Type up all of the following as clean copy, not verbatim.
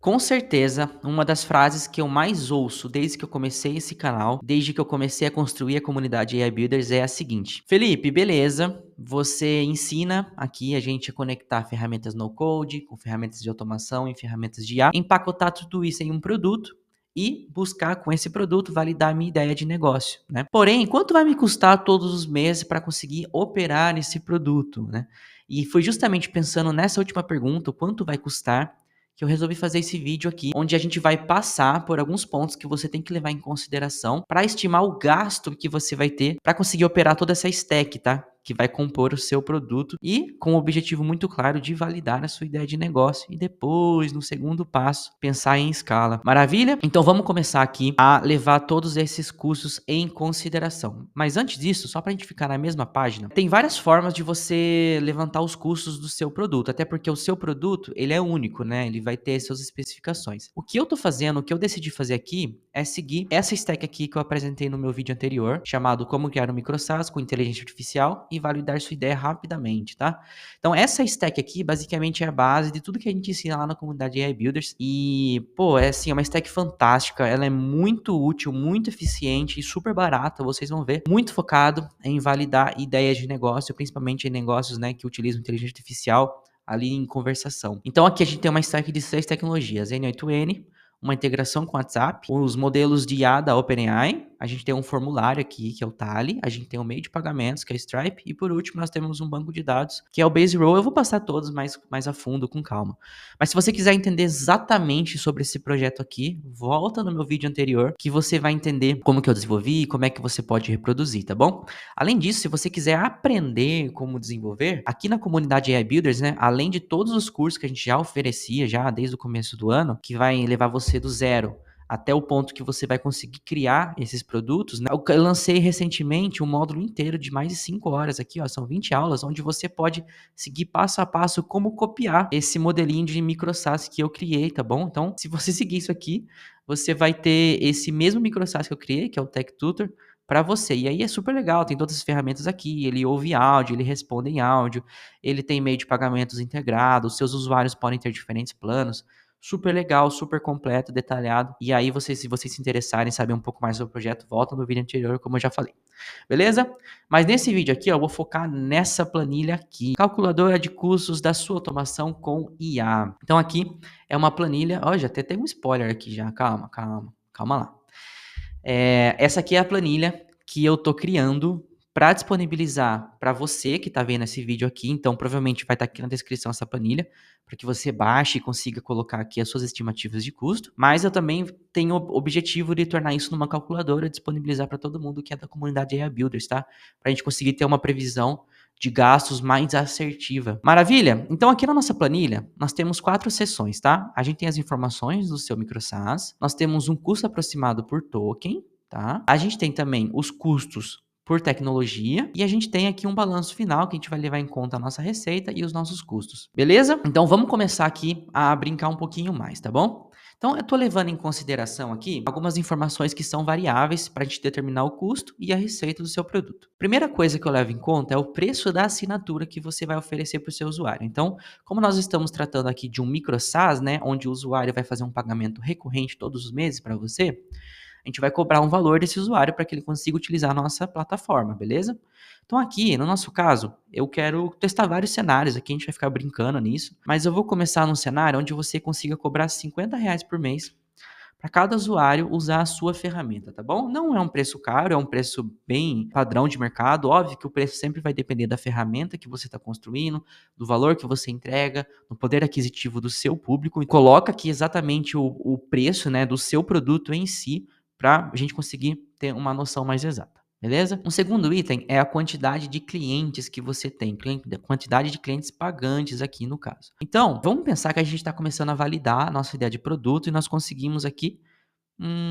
Com certeza, uma das frases que eu mais ouço desde que eu comecei esse canal, desde que eu comecei a construir a comunidade AI Builders é a seguinte: Felipe, beleza, você ensina aqui a gente a conectar ferramentas no code, com ferramentas de automação e ferramentas de IA, empacotar tudo isso em um produto e buscar com esse produto validar a minha ideia de negócio, né? Porém, quanto vai me custar todos os meses para conseguir operar esse produto, né? E foi justamente pensando nessa última pergunta, o quanto vai custar, que eu resolvi fazer esse vídeo aqui, onde a gente vai passar por alguns pontos que você tem que levar em consideração para estimar o gasto que você vai ter para conseguir operar toda essa stack, tá? Que vai compor o seu produto e com o objetivo muito claro de validar a sua ideia de negócio e depois, no segundo passo, pensar em escala. Maravilha? Então vamos começar aqui a levar todos esses custos em consideração. Mas antes disso, só para a gente ficar na mesma página, tem várias formas de você levantar os custos do seu produto, até porque o seu produto, ele é único, né? Ele vai ter suas especificações. O que eu tô fazendo, o que eu decidi fazer aqui é seguir essa stack aqui que eu apresentei no meu vídeo anterior, chamado Como Criar um MicroSaaS com Inteligência Artificial e validar sua ideia rapidamente, tá? Então essa stack aqui basicamente é a base de tudo que a gente ensina lá na comunidade AI Builders e, pô, é assim, é uma stack fantástica, ela é muito útil, muito eficiente e super barata, vocês vão ver, muito focado em validar ideias de negócio, principalmente em negócios, né, que utilizam inteligência artificial ali em conversação. Então aqui a gente tem uma stack de 6 tecnologias, N8N, uma integração com o WhatsApp, os modelos de IA da OpenAI, a gente tem um formulário aqui, que é o Tally, a gente tem um meio de pagamentos, que é Stripe, e por último nós temos um banco de dados, que é o Base Row. Eu vou passar todos mais a fundo, com calma. Mas se você quiser entender exatamente sobre esse projeto aqui, volta no meu vídeo anterior, que você vai entender como que eu desenvolvi e como é que você pode reproduzir, tá bom? Além disso, se você quiser aprender como desenvolver, aqui na comunidade AI Builders, né, além de todos os cursos que a gente já oferecia já desde o começo do ano, que vai levar você do zero até o ponto que você vai conseguir criar esses produtos, né? Eu lancei recentemente um módulo inteiro de mais de 5 horas aqui, ó, são 20 aulas, onde você pode seguir passo a passo como copiar esse modelinho de microsas que eu criei, tá bom? Então, se você seguir isso aqui, você vai ter esse mesmo microsas que eu criei, que é o Tech Tutor, para você. E aí é super legal, tem todas as ferramentas aqui, ele ouve áudio, ele responde em áudio, ele tem meio de pagamentos integrado, os seus usuários podem ter diferentes planos. Super legal, super completo, detalhado. E aí, se vocês se interessarem em saber um pouco mais sobre o projeto, volta no vídeo anterior, como eu já falei. Beleza? Mas nesse vídeo aqui, ó, eu vou focar nessa planilha aqui. Calculadora de custos da sua automação com IA. Então aqui é uma planilha. Ó, já até tem um spoiler aqui já. Calma lá. Essa aqui é a planilha que eu tô criando para disponibilizar para você que está vendo esse vídeo aqui. Então, provavelmente vai estar aqui na descrição essa planilha, para que você baixe e consiga colocar aqui as suas estimativas de custo. Mas eu também tenho o objetivo de tornar isso numa calculadora, disponibilizar para todo mundo que é da comunidade AI Builders, tá? Para a gente conseguir ter uma previsão de gastos mais assertiva. Maravilha? Então aqui na nossa planilha, nós temos 4 seções, tá? A gente tem as informações do seu microsas, nós temos um custo aproximado por token, tá? A gente tem também os custos por tecnologia e a gente tem aqui um balanço final que a gente vai levar em conta a nossa receita e os nossos custos. Beleza? Então vamos começar aqui a brincar um pouquinho mais, tá bom? Então, eu estou levando em consideração aqui algumas informações que são variáveis para a gente determinar o custo e a receita do seu produto. Primeira coisa que eu levo em conta é o preço da assinatura que você vai oferecer para o seu usuário. Então, como nós estamos tratando aqui de um micro SaaS, né, onde o usuário vai fazer um pagamento recorrente todos os meses para você, a gente vai cobrar um valor desse usuário para que ele consiga utilizar a nossa plataforma, beleza? Então aqui, no nosso caso, eu quero testar vários cenários aqui, a gente vai ficar brincando nisso, mas eu vou começar num cenário onde você consiga cobrar R$ 50 por mês para cada usuário usar a sua ferramenta, tá bom? Não é um preço caro, é um preço bem padrão de mercado. Óbvio que o preço sempre vai depender da ferramenta que você está construindo, do valor que você entrega, do poder aquisitivo do seu público. E coloca aqui exatamente o preço, né, do seu produto em si, para a gente conseguir ter uma noção mais exata. Beleza? Um segundo item é a quantidade de clientes que você tem, quantidade de clientes pagantes aqui no caso. Então, vamos pensar que a gente está começando a validar a nossa ideia de produto e nós conseguimos aqui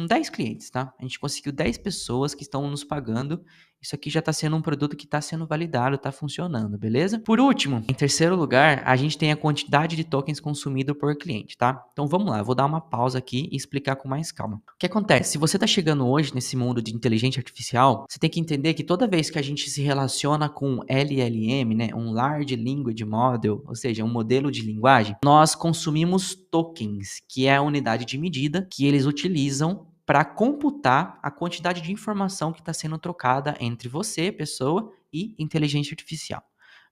10 clientes, tá? A gente conseguiu 10 pessoas que estão nos pagando Isso aqui já está sendo um produto que está sendo validado, está funcionando, beleza? Por último, em terceiro lugar, a gente tem a quantidade de tokens consumido por cliente, tá? Então vamos lá, eu vou dar uma pausa aqui e explicar com mais calma. O que acontece? Se você está chegando hoje nesse mundo de inteligência artificial, você tem que entender que toda vez que a gente se relaciona com LLM, né, um Large Language Model, ou seja, um modelo de linguagem, nós consumimos tokens, que é a unidade de medida que eles utilizam para computar a quantidade de informação que está sendo trocada entre você, pessoa, e inteligência artificial.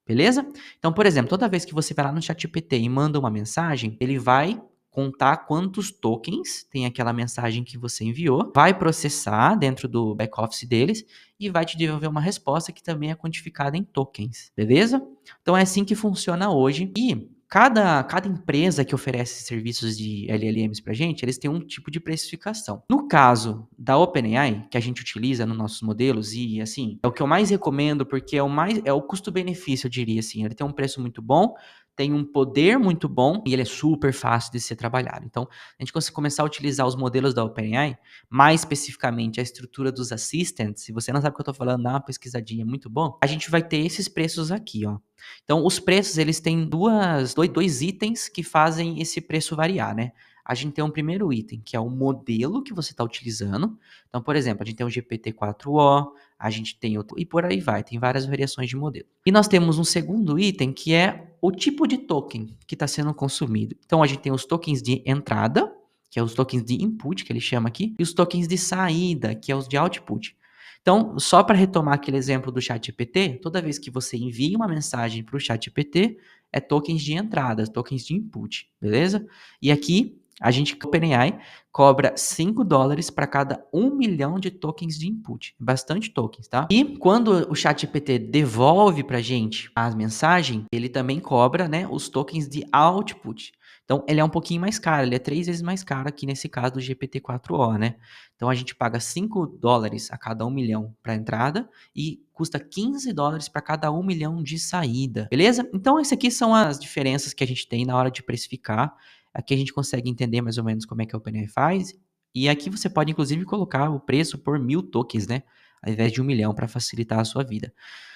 Beleza? Então, por exemplo, toda vez que você vai lá no ChatGPT e manda uma mensagem, ele vai contar quantos tokens tem aquela mensagem que você enviou, vai processar dentro do back-office deles e vai te devolver uma resposta que também é quantificada em tokens, beleza? Então é assim que funciona hoje e cada empresa que oferece serviços de LLMs pra gente, eles têm um tipo de precificação. No caso da OpenAI, que a gente utiliza nos nossos modelos, e assim, é o que eu mais recomendo, porque é o custo-benefício, eu diria assim. Ele tem um preço muito bom, tem um poder muito bom e ele é super fácil de ser trabalhado. Então, a gente consegue começar a utilizar os modelos da OpenAI, mais especificamente a estrutura dos assistants. Se você não sabe o que eu estou falando, dá uma pesquisadinha, é muito bom. A gente vai ter esses preços aqui, ó. Então, os preços, eles têm dois itens que fazem esse preço variar, né? A gente tem um primeiro item, que é o modelo que você está utilizando. Então, por exemplo, a gente tem o GPT-4o, a gente tem outro, e por aí vai, tem várias variações de modelo. E nós temos um segundo item, que é o tipo de token que está sendo consumido. Então, a gente tem os tokens de entrada, que é os tokens de input, que ele chama aqui, e os tokens de saída, que é os de output. Então, só para retomar aquele exemplo do ChatGPT, toda vez que você envia uma mensagem para o ChatGPT, é tokens de entrada, tokens de input, beleza? E aqui, a gente, o OpenAI, cobra $5 para cada 1 milhão de tokens de input. Bastante tokens, tá? E quando o ChatGPT devolve para a gente a mensagem, ele também cobra, né, os tokens de output. Então, ele é um pouquinho mais caro, ele é 3 vezes mais caro aqui nesse caso do GPT-4o, né? Então, a gente paga $5 a cada 1 milhão para entrada e custa $15 para cada 1 milhão de saída, beleza? Então, essas aqui são as diferenças que a gente tem na hora de precificar. Aqui a gente consegue entender mais ou menos como é que a OpenAI faz. E aqui você pode, inclusive, colocar o preço por 1.000 tokens, né? Ao invés de 1 milhão, para facilitar a sua vida.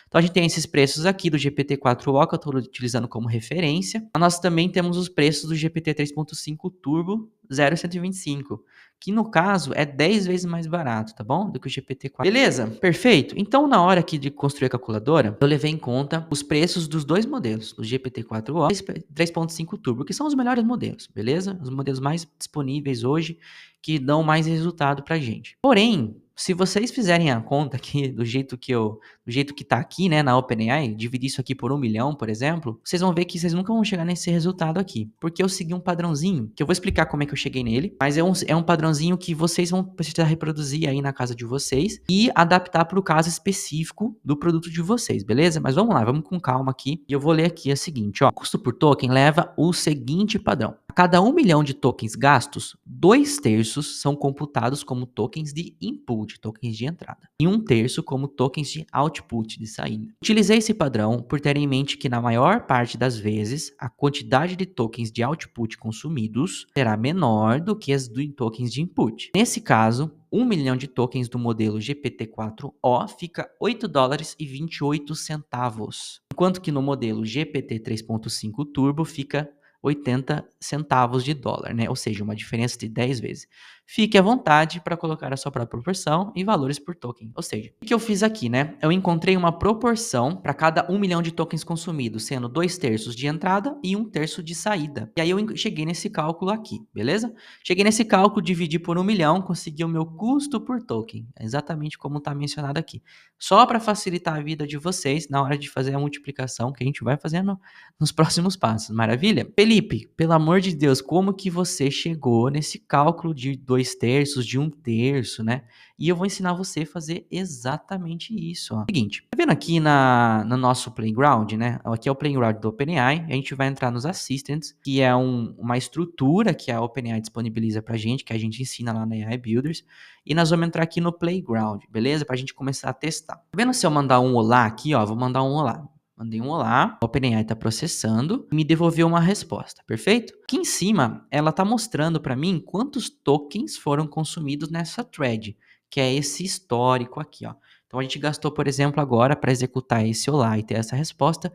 Então, a gente tem esses preços aqui do GPT-4o, que eu estou utilizando como referência. Nós também temos os preços do GPT 3.5 Turbo 0.125, que no caso é 10 vezes mais barato, tá bom? Do que o GPT-4. Beleza? Perfeito. Então, na hora aqui de construir a calculadora, eu levei em conta os preços dos dois modelos, do GPT-4o e 3.5 Turbo, que são os melhores modelos, beleza? Os modelos mais disponíveis hoje, que dão mais resultado pra gente. Porém, se vocês fizerem a conta aqui do jeito que tá aqui, né, na OpenAI, dividir isso aqui por 1 milhão, por exemplo, vocês vão ver que vocês nunca vão chegar nesse resultado aqui, porque eu segui um padrãozinho, que eu vou explicar como é que eu cheguei nele, mas é um padrãozinho que vocês vão precisar reproduzir aí na casa de vocês e adaptar para o caso específico do produto de vocês, beleza? Mas vamos lá, vamos com calma aqui, e eu vou ler aqui a seguinte, ó, custo por token leva o seguinte padrão. A cada 1 milhão de tokens gastos, 2/3 são computados como tokens de input, tokens de entrada, e 1/3 como tokens de output, de saída. Utilizei esse padrão por ter em mente que na maior parte das vezes, a quantidade de tokens de output consumidos será menor do que as de tokens de input. Nesse caso, 1 milhão de tokens do modelo GPT-4o fica $8,28, enquanto que no modelo GPT 3.5 Turbo fica 80 centavos de dólar, né? Ou seja, uma diferença de 10 vezes. Fique à vontade para colocar a sua própria proporção e valores por token. Ou seja, o que eu fiz aqui, né? Eu encontrei uma proporção para cada 1 milhão de tokens consumidos, sendo 2/3 de entrada e 1/3 de saída. E aí eu cheguei nesse cálculo aqui, beleza? Cheguei nesse cálculo, dividi por 1 milhão, consegui o meu custo por token. Exatamente como está mencionado aqui. Só para facilitar a vida de vocês na hora de fazer a multiplicação que a gente vai fazendo nos próximos passos. Maravilha? Felipe, pelo amor de Deus, como que você chegou nesse cálculo de 2/3, de 1/3, né? E eu vou ensinar você a fazer exatamente isso, ó. Seguinte, tá vendo aqui no nosso playground, né? Aqui é o playground do OpenAI, a gente vai entrar nos assistants, que é uma estrutura que a OpenAI disponibiliza pra gente, que a gente ensina lá na AI Builders, e nós vamos entrar aqui no playground, beleza? Pra gente começar a testar. Tá vendo se eu mandar um olá aqui, ó? Vou mandar um olá. Mandei um olá, a OpenAI está processando e me devolveu uma resposta, perfeito? Aqui em cima, ela está mostrando para mim quantos tokens foram consumidos nessa thread, que é esse histórico aqui, ó. Então a gente gastou, por exemplo, agora para executar esse olá e ter essa resposta,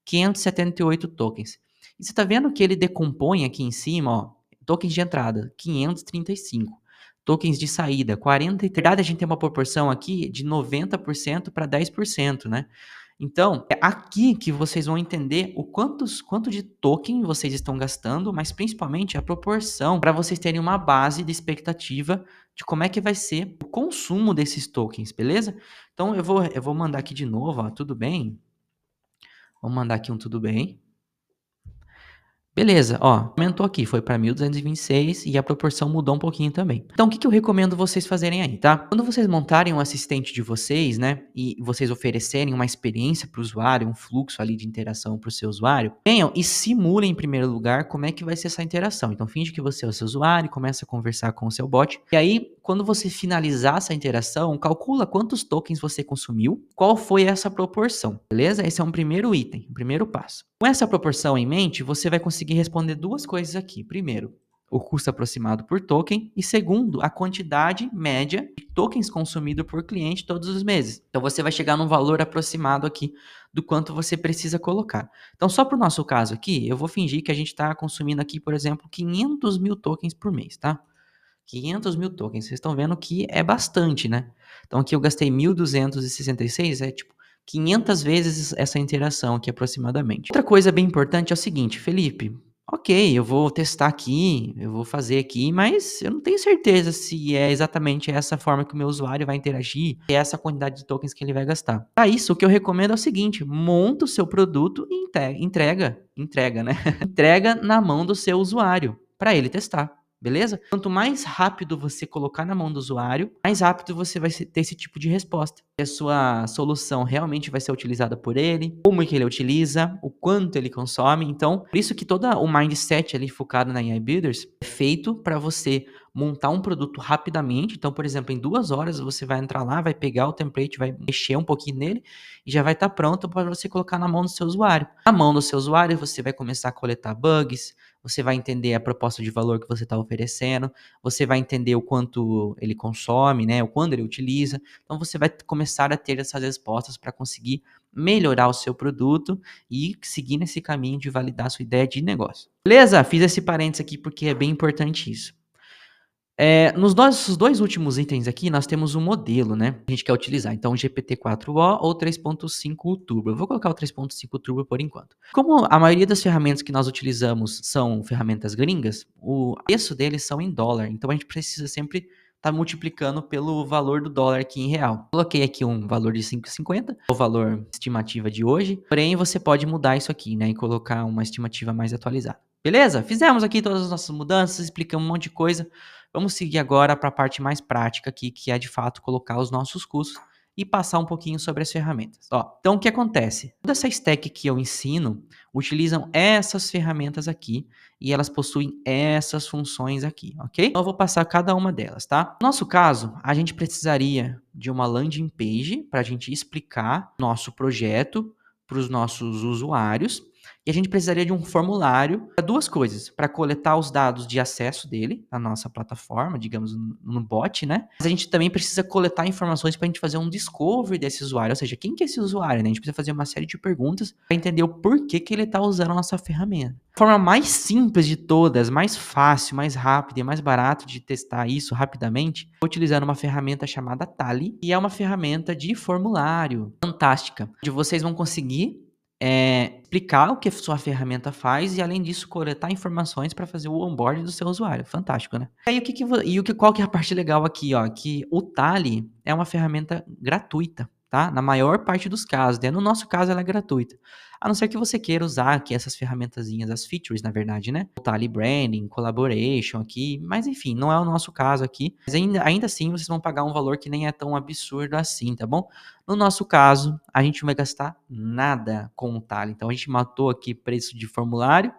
578 tokens. E você está vendo que ele decompõe aqui em cima, ó, tokens de entrada, 535. Tokens de saída, 43. Na verdade, a gente tem uma proporção aqui de 90% para 10%, né? Então, é aqui que vocês vão entender quanto de token vocês estão gastando, mas principalmente a proporção, para vocês terem uma base de expectativa de como é que vai ser o consumo desses tokens, beleza? Então, eu vou mandar aqui de novo, ó, tudo bem? Vamos mandar aqui um tudo bem. Beleza, ó, aumentou aqui, foi para 1.226 e a proporção mudou um pouquinho também. Então, o que eu recomendo vocês fazerem aí, tá? Quando vocês montarem um assistente de vocês, né, e vocês oferecerem uma experiência para o usuário, um fluxo ali de interação para o seu usuário, venham e simulem em primeiro lugar como é que vai ser essa interação. Então, finge que você é o seu usuário, começa a conversar com o seu bot, e aí, quando você finalizar essa interação, calcula quantos tokens você consumiu, qual foi essa proporção, beleza? Esse é um primeiro item, um primeiro passo. Com essa proporção em mente, você vai conseguir responder duas coisas aqui. Primeiro, o custo aproximado por token e segundo, a quantidade média de tokens consumido por cliente todos os meses. Então você vai chegar num valor aproximado aqui do quanto você precisa colocar. Então só para o nosso caso aqui, eu vou fingir que a gente está consumindo aqui, por exemplo, 500 mil tokens por mês, tá? 500 mil tokens, vocês estão vendo que é bastante, né? Então aqui eu gastei 1.266, é tipo 500 vezes essa interação aqui aproximadamente. Outra coisa bem importante é o seguinte, Felipe, ok, eu vou testar aqui, eu vou fazer aqui, mas eu não tenho certeza se é exatamente essa forma que o meu usuário vai interagir, se é essa quantidade de tokens que ele vai gastar. Para isso, o que eu recomendo é o seguinte, monta o seu produto e entrega, né? Entrega na mão do seu usuário, para ele testar. Beleza? Quanto mais rápido você colocar na mão do usuário, mais rápido você vai ter esse tipo de resposta. A sua solução realmente vai ser utilizada por ele, como é que ele utiliza, o quanto ele consome. Então, por isso que todo o mindset ali focado na AI Builders é feito para você montar um produto rapidamente. Então, por exemplo, em 2 horas você vai entrar lá, vai pegar o template, vai mexer um pouquinho nele e já vai estar pronto para você colocar na mão do seu usuário. Na mão do seu usuário, você vai começar a coletar bugs, você vai entender a proposta de valor que você está oferecendo, você vai entender o quanto ele consome, né, o quanto ele utiliza. Então você vai começar a ter essas respostas para conseguir melhorar o seu produto e seguir nesse caminho de validar a sua ideia de negócio. Beleza? Fiz esse parênteses aqui porque é bem importante isso. Nos nossos dois últimos itens aqui, nós temos um modelo, né? Que a gente quer utilizar. Então, GPT-4o ou 3.5 Turbo. Eu vou colocar o 3.5 Turbo por enquanto. Como a maioria das ferramentas que nós utilizamos são ferramentas gringas, o preço deles são em dólar. Então, a gente precisa sempre estar multiplicando pelo valor do dólar aqui em real. Coloquei aqui um valor de 5,50, o valor estimativa de hoje. Porém, você pode mudar isso aqui, né? E colocar uma estimativa mais atualizada. Beleza? Fizemos aqui todas as nossas mudanças, explicamos um monte de coisa. Vamos seguir agora para a parte mais prática aqui, que é de fato colocar os nossos custos e passar um pouquinho sobre as ferramentas. Ó, então, o que acontece? Toda essa stack que eu ensino utilizam essas ferramentas aqui e elas possuem essas funções aqui, ok? Então, eu vou passar cada uma delas, tá? No nosso caso, a gente precisaria de uma landing page para a gente explicar nosso projeto para os nossos usuários. E a gente precisaria de um formulário para duas coisas, para coletar os dados de acesso dele na nossa plataforma, digamos, no bot, né? Mas a gente também precisa coletar informações para a gente fazer um discovery desse usuário, ou seja, quem que é esse usuário, né? A gente precisa fazer uma série de perguntas para entender o porquê que ele está usando a nossa ferramenta. A forma mais simples de todas, mais fácil, mais rápida e mais barato de testar isso rapidamente, é utilizando uma ferramenta chamada Tally, e é uma ferramenta de formulário fantástica, onde vocês vão conseguir explicar o que a sua ferramenta faz e, além disso, coletar informações para fazer o onboard do seu usuário. Fantástico, né? Aí, qual que é a parte legal aqui, ó? Que o Tally é uma ferramenta gratuita, tá? Na maior parte dos casos, né? No nosso caso, ela é gratuita. A não ser que você queira usar aqui essas ferramentazinhas, as features, na verdade, né? O Tally Branding, Collaboration aqui, mas enfim, não é o nosso caso aqui. Mas ainda assim, vocês vão pagar um valor que nem é tão absurdo assim, tá bom? No nosso caso, a gente não vai gastar nada com o Tally. Então, a gente matou aqui preço de formulário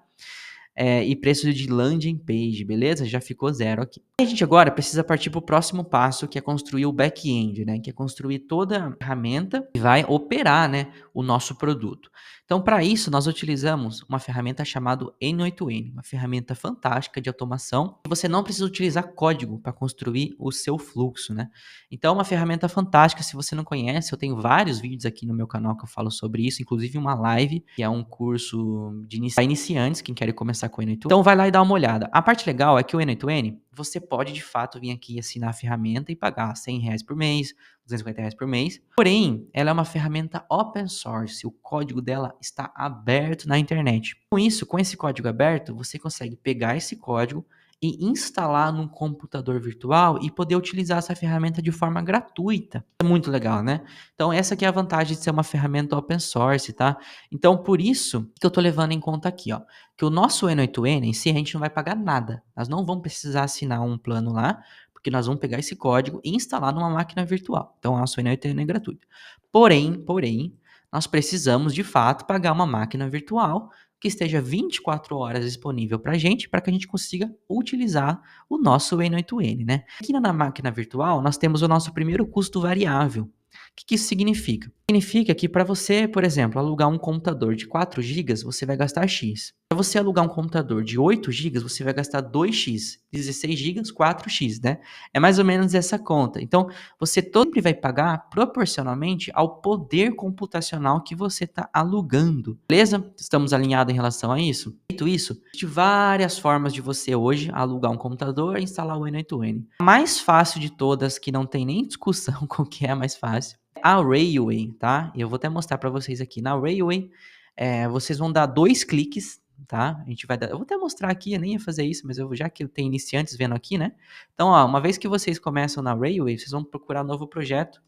e preço de landing page, beleza? Já ficou zero aqui. A gente agora precisa partir para o próximo passo, que é construir o back-end, né? Que é construir toda a ferramenta que vai operar, né, o nosso produto. Então, para isso, nós utilizamos uma ferramenta chamada N8N, uma ferramenta fantástica de automação. Você não precisa utilizar código para construir o seu fluxo, né? Então, é uma ferramenta fantástica. Se você não conhece, eu tenho vários vídeos aqui no meu canal que eu falo sobre isso, inclusive uma live, que é um curso para iniciantes, quem quer começar com o N8N. Então, vai lá e dá uma olhada. A parte legal é que o N8N, você pode de fato vir aqui assinar a ferramenta e pagar R$ 100 por mês, R$ 250 por mês. Porém, ela é uma ferramenta open source. O código dela está aberto na internet. Com isso, com esse código aberto, você consegue pegar esse código e instalar num computador virtual e poder utilizar essa ferramenta de forma gratuita. É muito legal, né? Então, essa aqui é a vantagem de ser uma ferramenta open source, tá? Então, por isso que eu tô levando em conta aqui, ó, que o nosso N8N em si, a gente não vai pagar nada. Nós não vamos precisar assinar um plano lá, porque nós vamos pegar esse código e instalar numa máquina virtual. Então, a nossa N8N é gratuita. Porém, nós precisamos de fato pagar uma máquina virtual que esteja 24 horas disponível para que a gente consiga utilizar o nosso N8N, né? Aqui na máquina virtual, nós temos o nosso primeiro custo variável. O que isso significa? Significa que para você, por exemplo, alugar um computador de 4 GB, você vai gastar X. Para você alugar um computador de 8 GB, você vai gastar 2x. 16 GB, 4x, né? É mais ou menos essa conta. Então, você sempre vai pagar proporcionalmente ao poder computacional que você está alugando. Beleza? Estamos alinhados em relação a isso? Feito isso, existem várias formas de você hoje alugar um computador e instalar o N8N. A mais fácil de todas, que não tem nem discussão com o que é a mais fácil, a Railway, tá? Eu vou até mostrar para vocês aqui. Na Railway, vocês vão dar 2 cliques, tá? A gente vai dar, eu vou até mostrar aqui, eu nem ia fazer isso, mas já que eu tenho iniciantes vendo aqui, né? Então, ó, uma vez que vocês começam na Railway, vocês vão procurar novo projeto.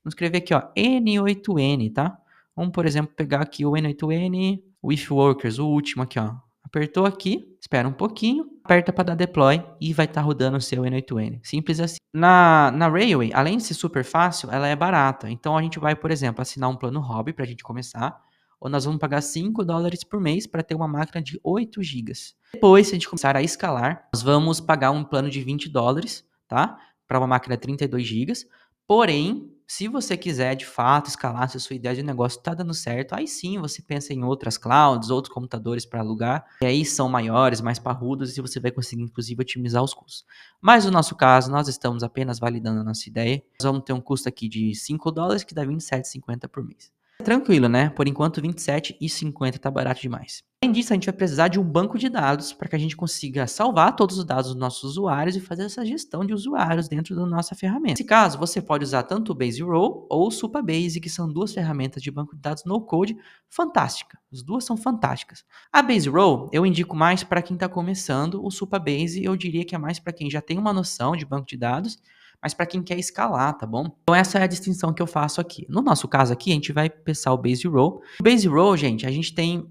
Vamos escrever aqui, ó, N8N, tá? Vamos, por exemplo, pegar aqui o N8N with Workers, o último aqui, ó. Apertou aqui, espera um pouquinho, aperta para dar deploy e vai estar rodando o seu N8N. Simples assim. Na Railway, além de ser super fácil, ela é barata. Então a gente vai, por exemplo, assinar um plano hobby para a gente começar, ou nós vamos pagar $5 por mês para ter uma máquina de 8 gigas. Depois, se a gente começar a escalar, nós vamos pagar um plano de $20, tá? Para uma máquina de 32 gigas. Porém, se você quiser de fato escalar, se a sua ideia de negócio está dando certo, aí sim você pensa em outras clouds, outros computadores para alugar, e aí são maiores, mais parrudos, e você vai conseguir inclusive otimizar os custos. Mas no nosso caso, nós estamos apenas validando a nossa ideia. Nós vamos ter um custo aqui de $5, que dá R$ 27,50 por mês. Tranquilo, né? Por enquanto, R$ 27,50 tá barato demais. Além disso, a gente vai precisar de um banco de dados para que a gente consiga salvar todos os dados dos nossos usuários e fazer essa gestão de usuários dentro da nossa ferramenta. Nesse caso, você pode usar tanto o Base Row ou o Supabase, que são duas ferramentas de banco de dados no code fantástica. As duas são fantásticas. A Base Row eu indico mais para quem está começando, o Supabase eu diria que é mais para quem já tem uma noção de banco de dados, mas para quem quer escalar, tá bom? Então essa é a distinção que eu faço aqui. No nosso caso aqui, a gente vai pensar o Base Row. O Base Row, gente, a gente tem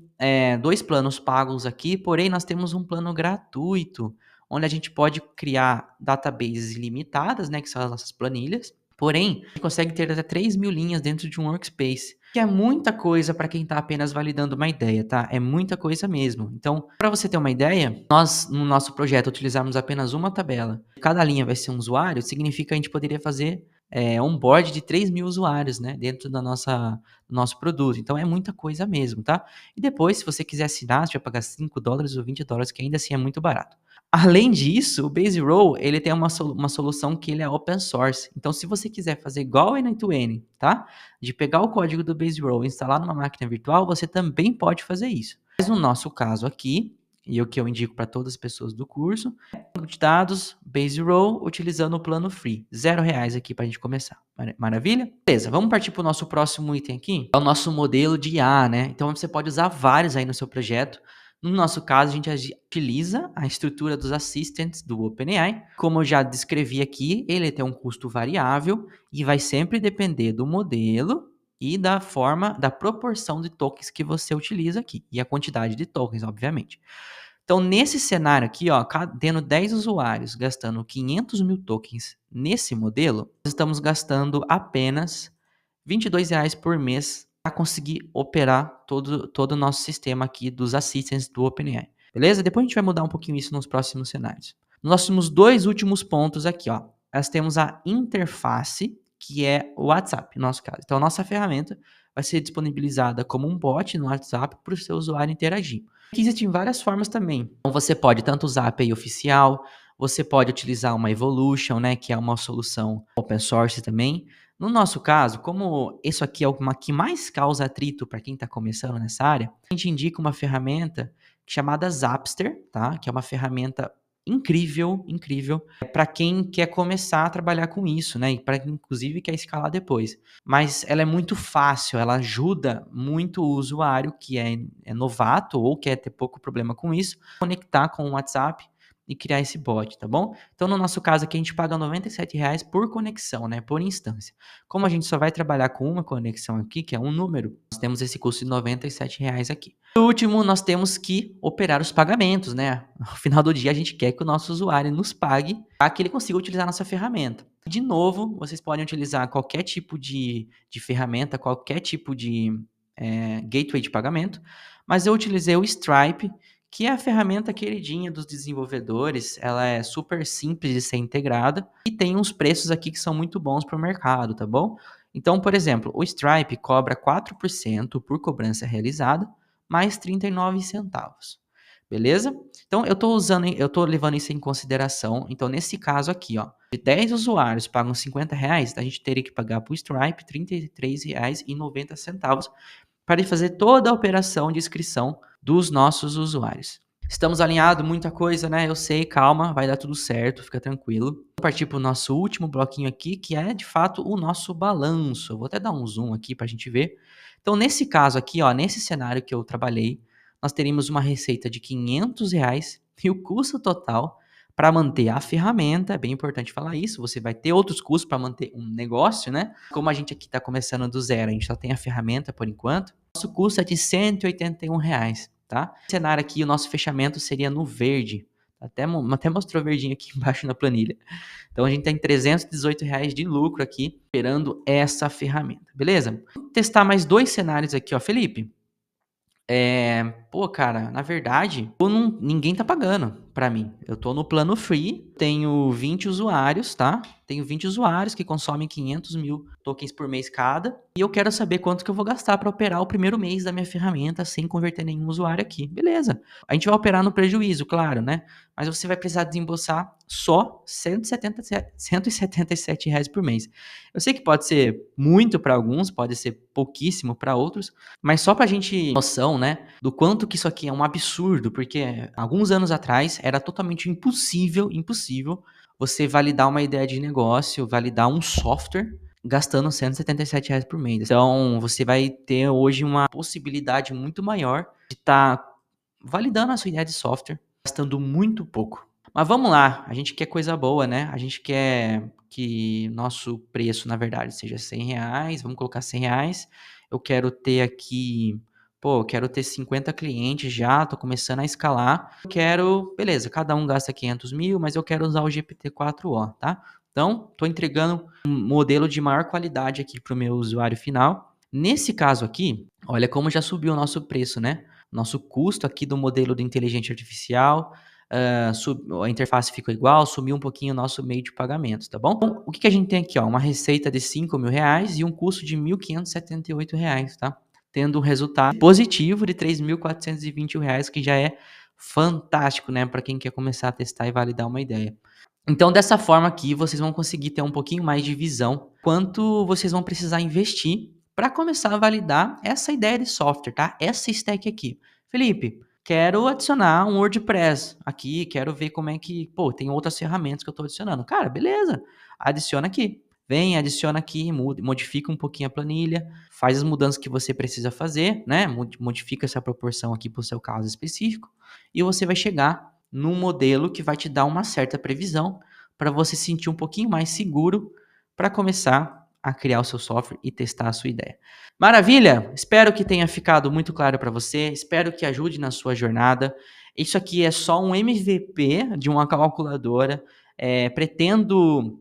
2 planos pagos aqui, porém nós temos um plano gratuito, onde a gente pode criar databases ilimitadas, né, que são as nossas planilhas. Porém, a gente consegue ter até 3.000 linhas dentro de um workspace, que é muita coisa para quem está apenas validando uma ideia, tá? É muita coisa mesmo. Então, para você ter uma ideia, nós, no nosso projeto, utilizarmos apenas uma tabela. Cada linha vai ser um usuário, significa que a gente poderia fazer onboard de 3.000 usuários, né? Dentro do nosso produto. Então, é muita coisa mesmo, tá? E depois, se você quiser assinar, você vai pagar $5 ou $20, que ainda assim é muito barato. Além disso, o Base Row, ele tem uma solução que ele é open source. Então, se você quiser fazer igual o N8N, tá? De pegar o código do Base Row e instalar numa máquina virtual, você também pode fazer isso. Mas no nosso caso aqui, e o que eu indico para todas as pessoas do curso, banco de dados, Base Row, utilizando o plano free. R$ 0 aqui para a gente começar. Maravilha? Beleza, vamos partir para o nosso próximo item aqui. É o nosso modelo de IA, né? Então, você pode usar vários aí no seu projeto. No nosso caso, a gente utiliza a estrutura dos assistants do OpenAI. Como eu já descrevi aqui, ele tem um custo variável e vai sempre depender do modelo e da forma, da proporção de tokens que você utiliza aqui. E a quantidade de tokens, obviamente. Então, nesse cenário aqui, ó, tendo 10 usuários gastando 500 mil tokens nesse modelo, nós estamos gastando apenas R$ 22 por mês para conseguir operar todo o nosso sistema aqui dos assistants do OpenAI. Beleza? Depois a gente vai mudar um pouquinho isso nos próximos cenários. Nós temos 2 últimos pontos aqui, ó. Nós temos a interface, que é o WhatsApp, no nosso caso. Então, a nossa ferramenta vai ser disponibilizada como um bot no WhatsApp para o seu usuário interagir. Aqui existem várias formas também. Então você pode tanto usar a API oficial, você pode utilizar uma Evolution, né, que é uma solução open source também. No nosso caso, como isso aqui é o que mais causa atrito para quem está começando nessa área, a gente indica uma ferramenta chamada Zapster, tá? Que é uma ferramenta incrível, incrível, para quem quer começar a trabalhar com isso, né? E para quem inclusive quer escalar depois. Mas ela é muito fácil, ela ajuda muito o usuário que é novato ou quer ter pouco problema com isso, conectar com o WhatsApp e criar esse bot, tá bom? Então, no nosso caso aqui, a gente paga R$ 97 por conexão, né? Por instância. Como a gente só vai trabalhar com uma conexão aqui, que é um número, nós temos esse custo de R$ 97 aqui. Por último, nós temos que operar os pagamentos, né? No final do dia, a gente quer que o nosso usuário nos pague para que ele consiga utilizar a nossa ferramenta. De novo, vocês podem utilizar qualquer tipo de ferramenta, qualquer tipo de gateway de pagamento, mas eu utilizei o Stripe, que é a ferramenta queridinha dos desenvolvedores. Ela é super simples de ser integrada e tem uns preços aqui que são muito bons para o mercado, tá bom? Então, por exemplo, o Stripe cobra 4% por cobrança realizada, mais 39 centavos. Beleza? Então, eu tô levando isso em consideração. Então, nesse caso aqui, ó, de 10 usuários pagam R$ 50, a gente teria que pagar para o Stripe R$ 33,90 para fazer toda a operação de inscrição dos nossos usuários. Estamos alinhados, muita coisa, né? Eu sei, calma, vai dar tudo certo, fica tranquilo. Vou partir para o nosso último bloquinho aqui, que é de fato o nosso balanço. Eu vou até dar um zoom aqui para a gente ver. Então, nesse caso aqui, ó, nesse cenário que eu trabalhei, nós teríamos uma receita de R$ 500 e o custo total para manter a ferramenta, é bem importante falar isso, você vai ter outros custos para manter um negócio, né? Como a gente aqui está começando do zero, a gente só tem a ferramenta por enquanto, nosso custo é de R$ 181, tá? No cenário aqui, o nosso fechamento seria no verde, até mostrou verdinho aqui embaixo na planilha. Então a gente tem R$ 318 de lucro aqui, esperando essa ferramenta, beleza? Vou testar mais 2 cenários aqui, ó, Felipe. Pô, cara, na verdade, ninguém tá pagando pra mim. Eu tô no plano free, tenho 20 usuários, tá? Tenho 20 usuários que consomem 500 mil tokens por mês cada. E eu quero saber quanto que eu vou gastar pra operar o primeiro mês da minha ferramenta sem converter nenhum usuário aqui. Beleza. A gente vai operar no prejuízo, claro, né? Mas você vai precisar desembolsar só R$ 177 por mês. Eu sei que pode ser muito para alguns, pode ser pouquíssimo para outros, mas só para a gente ter noção, né, do quanto que isso aqui é um absurdo, porque alguns anos atrás era totalmente impossível você validar uma ideia de negócio, validar um software gastando R$ 177 por mês. Então, você vai ter hoje uma possibilidade muito maior de estar validando a sua ideia de software gastando muito pouco. Mas vamos lá, a gente quer coisa boa, né? A gente quer que nosso preço, na verdade, seja R$ 100. Vamos colocar R$ 100. Eu quero ter aqui, eu quero ter 50 clientes já, tô começando a escalar. Eu quero, beleza, cada um gasta 500 mil, mas eu quero usar o GPT-4o, tá? Então, tô entregando um modelo de maior qualidade aqui para o meu usuário final. Nesse caso aqui, olha como já subiu o nosso preço, né? Nosso custo aqui do modelo de inteligência artificial, a interface ficou igual, sumiu um pouquinho o nosso meio de pagamento, tá bom? Então, o que a gente tem aqui? Ó, uma receita de R$ 5.000 e um custo de R$ 1.578, tá? Tendo um resultado positivo de R$ 3.421, que já é fantástico, né? Para quem quer começar a testar e validar uma ideia. Então, dessa forma aqui, vocês vão conseguir ter um pouquinho mais de visão quanto vocês vão precisar investir para começar a validar essa ideia de software, tá? Essa stack aqui. Felipe, quero adicionar um WordPress aqui, quero ver como é que, tem outras ferramentas que eu estou adicionando. Cara, beleza, adiciona aqui. Vem, adiciona aqui, modifica um pouquinho a planilha, faz as mudanças que você precisa fazer, né? Modifica essa proporção aqui para o seu caso específico e você vai chegar num modelo que vai te dar uma certa previsão para você se sentir um pouquinho mais seguro para começar a criar o seu software e testar a sua ideia. Maravilha! Espero que tenha ficado muito claro para você, espero que ajude na sua jornada. Isso aqui é só um MVP de uma calculadora. Pretendo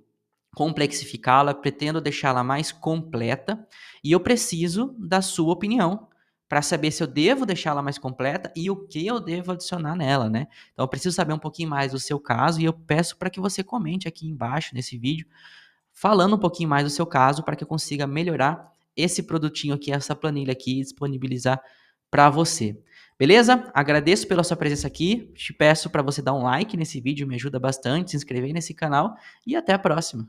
complexificá-la, pretendo deixá-la mais completa e eu preciso da sua opinião para saber se eu devo deixá-la mais completa e o que eu devo adicionar nela, né? Então eu preciso saber um pouquinho mais do seu caso e eu peço para que você comente aqui embaixo nesse vídeo, falando um pouquinho mais do seu caso para que eu consiga melhorar esse produtinho aqui, essa planilha aqui, disponibilizar para você. Beleza? Agradeço pela sua presença aqui. Te peço para você dar um like nesse vídeo, me ajuda bastante, se inscrever nesse canal e até a próxima.